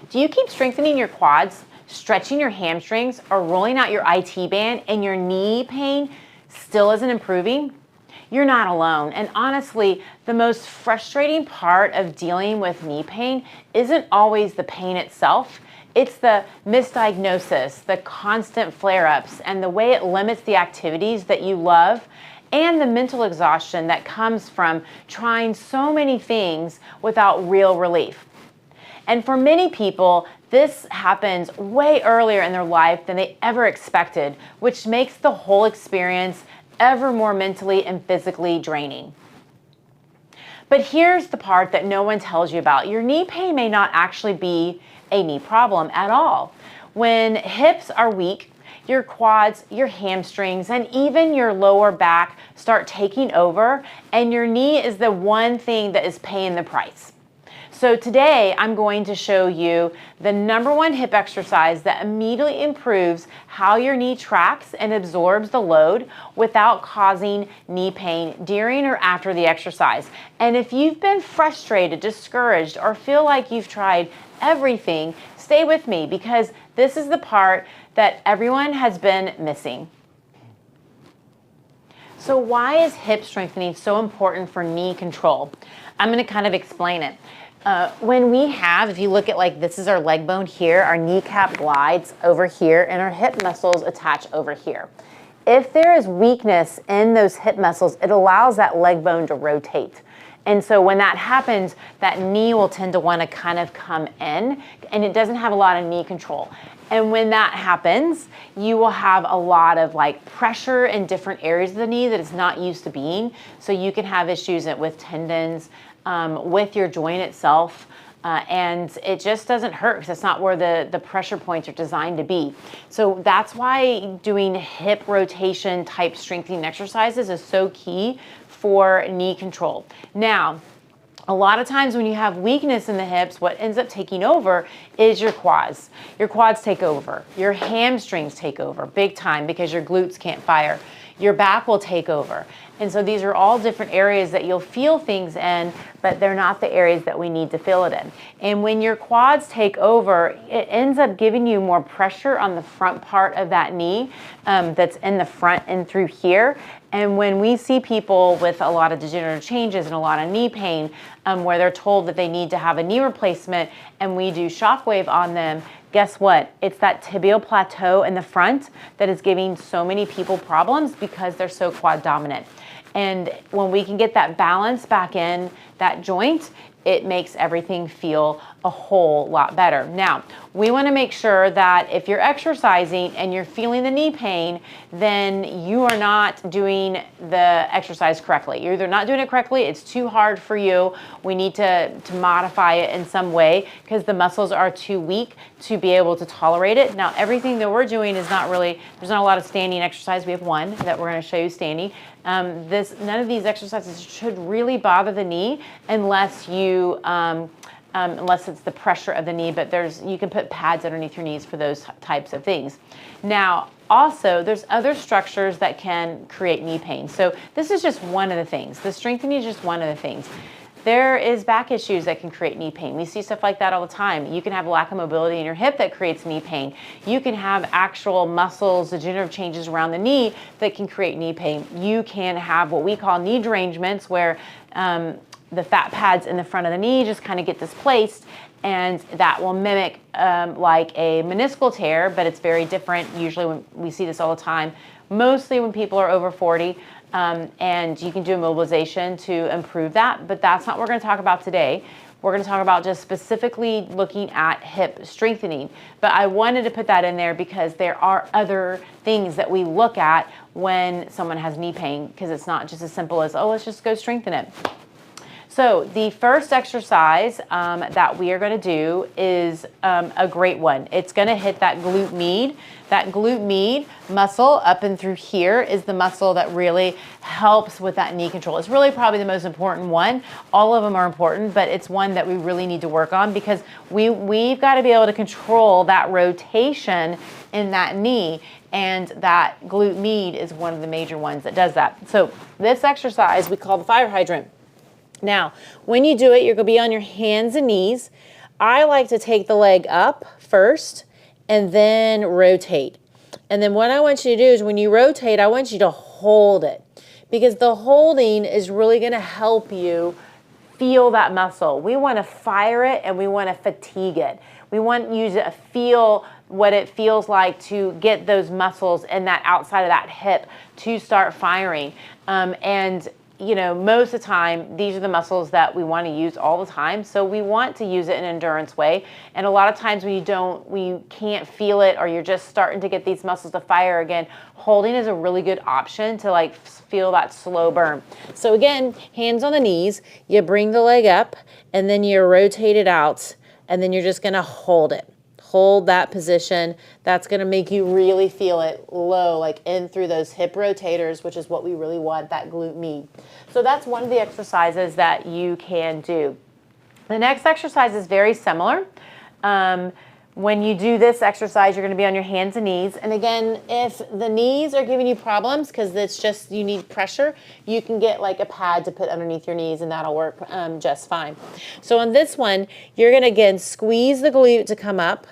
Do you keep strengthening your quads, stretching your hamstrings, or rolling out your IT band and your knee pain still isn't improving? You're not alone. And honestly, the most frustrating part of dealing with knee pain isn't always the pain itself. It's the misdiagnosis, the constant flare-ups, and the way it limits the activities that you love, and the mental exhaustion that comes from trying so many things without real relief. And for many people, this happens way earlier in their life than they ever expected, which makes the whole experience ever more mentally and physically draining. But here's the part that no one tells you about. Your knee pain may not actually be a knee problem at all. When hips are weak, your quads, your hamstrings, and even your lower back start taking over, and your knee is the one thing that is paying the price. So today I'm going to show you the #1 hip exercise that immediately improves how your knee tracks and absorbs the load without causing knee pain during or after the exercise. And if you've been frustrated, discouraged, or feel like you've tried everything, stay with me because this is the part that everyone has been missing. So why is hip strengthening so important for knee control? I'm going to kind of explain it. When we have, if you look at like this is our leg bone here, our kneecap glides over here and our hip muscles attach over here. If there is weakness in those hip muscles, it allows that leg bone to rotate. And so when that happens, that knee will tend to want to kind of come in and it doesn't have a lot of knee control. And when that happens, you will have a lot of like pressure in different areas of the knee that it's not used to being. So you can have issues with tendons, with your joint itself, and it just doesn't hurt because it's not where the pressure points are designed to be. So that's why doing hip rotation type strengthening exercises is so key for knee control. Now, a lot of times when you have weakness in the hips, what ends up taking over is your quads. Your quads take over. Your hamstrings take over big time because your glutes can't fire. Your back will take over. And so these are all different areas that you'll feel things in, but they're not the areas that we need to feel it in. And when your quads take over, it ends up giving you more pressure on the front part of that knee that's in the front and through here. And when we see people with a lot of degenerative changes and a lot of knee pain, where they're told that they need to have a knee replacement and we do shockwave on them, guess what? It's that tibial plateau in the front that is giving so many people problems because they're so quad dominant. And when we can get that balance back in that joint, it makes everything feel a whole lot better. Now, we want to make sure that if you're exercising and you're feeling the knee pain, then you are not doing the exercise correctly. You're either not doing it correctly, it's too hard for you, we need to modify it in some way because the muscles are too weak to be able to tolerate it. Now, everything that we're doing is not really, there's not a lot of standing exercise. We have one that we're going to show you standing. None of these exercises should really bother the knee unless you, unless it's the pressure of the knee, but you can put pads underneath your knees for those types of things. Now, also, there's other structures that can create knee pain. So this is just one of the things. The strengthening is just one of the things. There is back issues that can create knee pain. We see stuff like that all the time. You can have a lack of mobility in your hip that creates knee pain. You can have actual muscles, degenerative changes around the knee that can create knee pain. You can have what we call knee derangements where the fat pads in the front of the knee just kind of get displaced, and that will mimic like a meniscal tear, but it's very different. Usually when we see this all the time, mostly when people are over 40. And you can do immobilization to improve that, but that's not what we're going to talk about today. We're going to talk about just specifically looking at hip strengthening. But I wanted to put that in there because there are other things that we look at when someone has knee pain, because it's not just as simple as, oh, let's just go strengthen it. So the first exercise that we are going to do is a great one. It's going to hit that glute med. That glute med muscle up and through here is the muscle that really helps with that knee control. It's really probably the most important one. All of them are important, but it's one that we really need to work on because we've got to be able to control that rotation in that knee. And that glute med is one of the major ones that does that. So this exercise we call the fire hydrant. Now, when you do it, you're going to be on your hands and knees. I like to take the leg up first and then rotate. And then what I want you to do is when you rotate, I want you to hold it, because the holding is really going to help you feel that muscle. We want to fire it and we want to fatigue it. We want you to feel what it feels like to get those muscles in that outside of that hip to start firing. And you know, most of the time, these are the muscles that we want to use all the time. So we want to use it in an endurance way. And a lot of times when you can't feel it, or you're just starting to get these muscles to fire again, holding is a really good option to like feel that slow burn. So again, hands on the knees, you bring the leg up and then you rotate it out, and then you're just going to hold it. Hold that position. That's going to make you really feel it low, like in through those hip rotators, which is what we really want, that glute med. So that's one of the exercises that you can do. The next exercise is very similar. When you do this exercise, you're going to be on your hands and knees. And again, if the knees are giving you problems because it's just you need pressure, you can get like a pad to put underneath your knees and that'll work just fine. So on this one, you're going to again squeeze the glute to come up.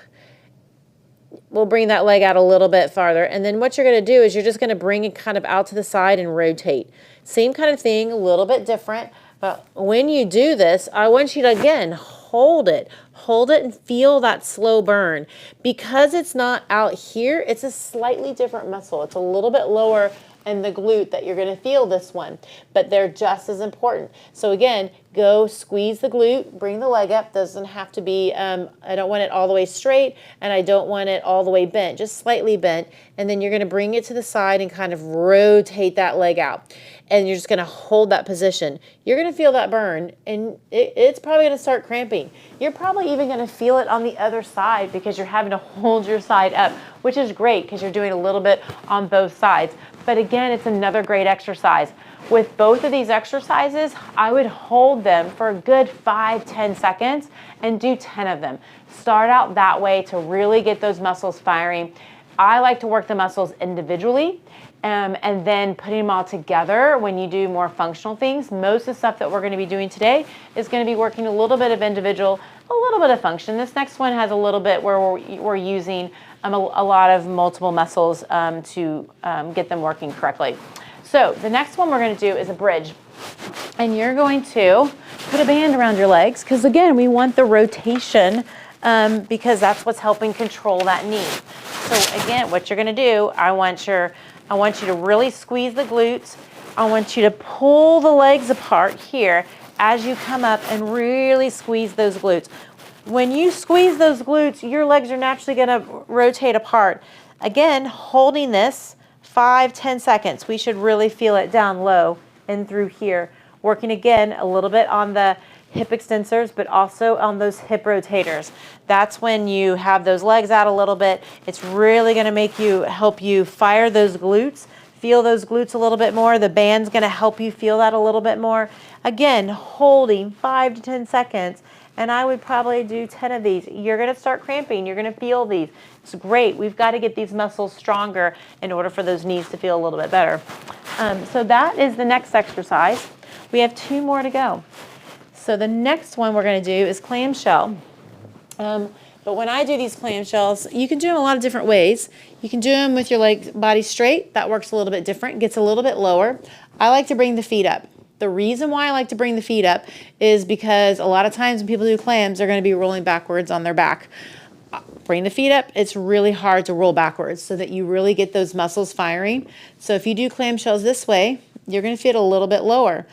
We'll bring that leg out a little bit farther. And then what you're going to do is you're just going to bring it kind of out to the side and rotate. Same kind of thing, a little bit different. But when you do this, I want you to, again, hold it. Hold it and feel that slow burn. Because it's not out here, it's a slightly different muscle. It's a little bit lower in the glute that you're going to feel this one. But they're just as important. So again, go squeeze the glute, bring the leg up. Doesn't have to be, I don't want it all the way straight, and I don't want it all the way bent, just slightly bent. And then you're going to bring it to the side and kind of rotate that leg out. And you're just going to hold that position. You're going to feel that burn, and it's probably going to start cramping. You're probably even going to feel it on the other side because you're having to hold your side up, which is great because you're doing a little bit on both sides. But again, it's another great exercise. With both of these exercises, I would hold them for a good 5-10 seconds and do 10 of them. Start out that way to really get those muscles firing. I like to work the muscles individually and then putting them all together when you do more functional things. Most of the stuff that we're going to be doing today is going to be working a little bit of individual, a little bit of function. This next one has a little bit where we're using a lot of multiple muscles to get them working correctly. So the next one we're going to do is a bridge. And you're going to put a band around your legs because, again, we want the rotation because that's what's helping control that knee. So, again, what you're going to do, I want you to really squeeze the glutes. I want you to pull the legs apart here as you come up and really squeeze those glutes. When you squeeze those glutes, your legs are naturally going to rotate apart. Again, holding this 5-10 seconds. We should really feel it down low and through here. Working again a little bit on the hip extensors, but also on those hip rotators. That's when you have those legs out a little bit. It's really going to help you fire those glutes, feel those glutes a little bit more. The band's going to help you feel that a little bit more. Again, holding 5 to 10 seconds. And I would probably do 10 of these. You're going to start cramping. You're going to feel these. It's great. We've got to get these muscles stronger in order for those knees to feel a little bit better. So that is the next exercise. We have 2 more to go. So the next one we're going to do is clamshell. But when I do these clamshells, you can do them a lot of different ways. You can do them with your body straight. That works a little bit different. Gets a little bit lower. I like to bring the feet up. The reason why I like to bring the feet up is because a lot of times when people do clams, they're going to be rolling backwards on their back. Bring the feet up. It's really hard to roll backwards so that you really get those muscles firing. So if you do clamshells this way, you're going to feel it a little bit lower.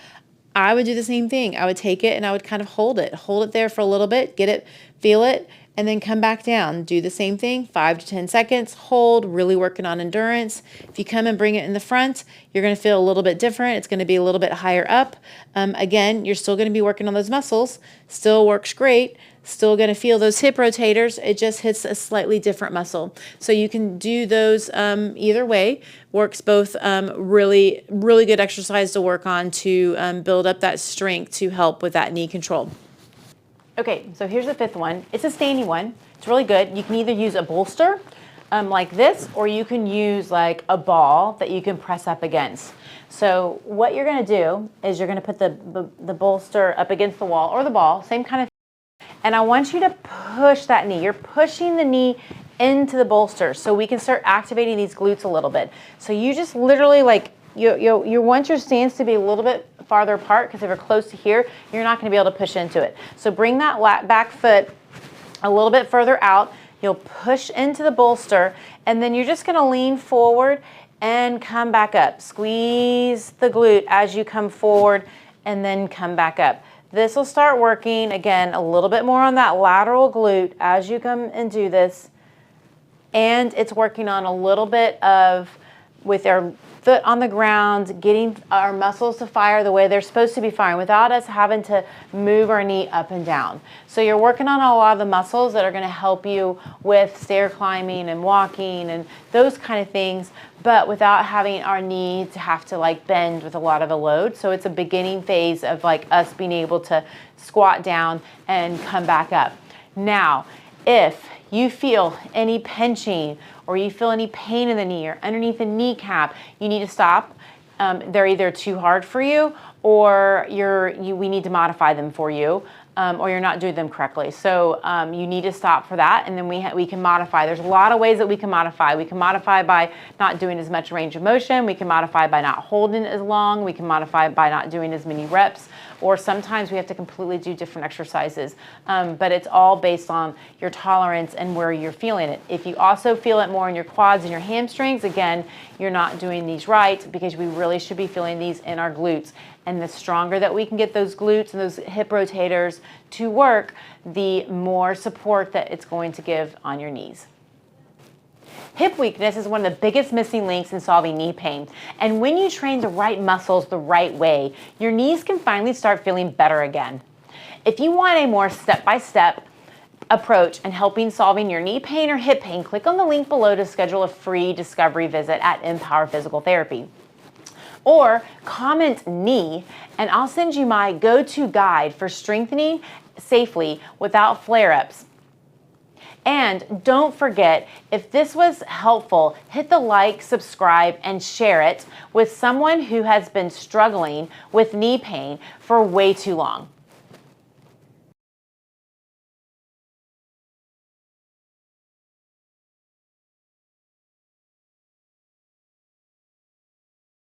I would do the same thing. I would take it and I would kind of hold it there for a little bit, get it, feel it, and then come back down. Do the same thing, 5 to 10 seconds, hold, really working on endurance. If you come and bring it in the front, you're going to feel a little bit different. It's going to be a little bit higher up. Again, you're still going to be working on those muscles. Still works great. Still going to feel those hip rotators. It just hits a slightly different muscle. So you can do those either way. Works both. Really, really good exercise to work on to build up that strength to help with that knee control. Okay, so here's the 5th one. It's a standing one. It's really good. You can either use a bolster like this, or you can use like a ball that you can press up against. So what you're gonna do is you're gonna put the bolster up against the wall or the ball, same kind of thing, and I want you to push that knee. You're pushing the knee into the bolster so we can start activating these glutes a little bit. So you just literally like, you want your stance to be a little bit farther apart, because if you're close to here, you're not gonna be able to push into it. So bring that back foot a little bit further out. You'll push into the bolster, and then you're just gonna lean forward and come back up. Squeeze the glute as you come forward and then come back up. This will start working, again, a little bit more on that lateral glute as you come and do this. And it's working on a little bit of, with our foot on the ground, getting our muscles to fire the way they're supposed to be firing without us having to move our knee up and down. So you're working on a lot of the muscles that are going to help you with stair climbing and walking and those kind of things, but without having our knee to have to like bend with a lot of a load. So it's a beginning phase of like us being able to squat down and come back up. Now, if you feel any pinching or you feel any pain in the knee or underneath the kneecap, you need to stop. They're either too hard for you, or we need to modify them for you, or you're not doing them correctly. So you need to stop for that, and then we can modify. There's a lot of ways that we can modify. We can modify by not doing as much range of motion. We can modify by not holding as long. We can modify by not doing as many reps, or sometimes we have to completely do different exercises. But it's all based on your tolerance and where you're feeling it. If you also feel it more in your quads and your hamstrings, again, you're not doing these right, because we really should be feeling these in our glutes. And the stronger that we can get those glutes and those hip rotators to work, the more support that it's going to give on your knees. Hip weakness is one of the biggest missing links in solving knee pain. And when you train the right muscles the right way, your knees can finally start feeling better again. If you want a more step-by-step approach in helping solving your knee pain or hip pain, click on the link below to schedule a free discovery visit at Empower Physical Therapy. Or comment knee, and I'll send you my go-to guide for strengthening safely without flare-ups. And don't forget, if this was helpful, hit the like, subscribe, and share it with someone who has been struggling with knee pain for way too long.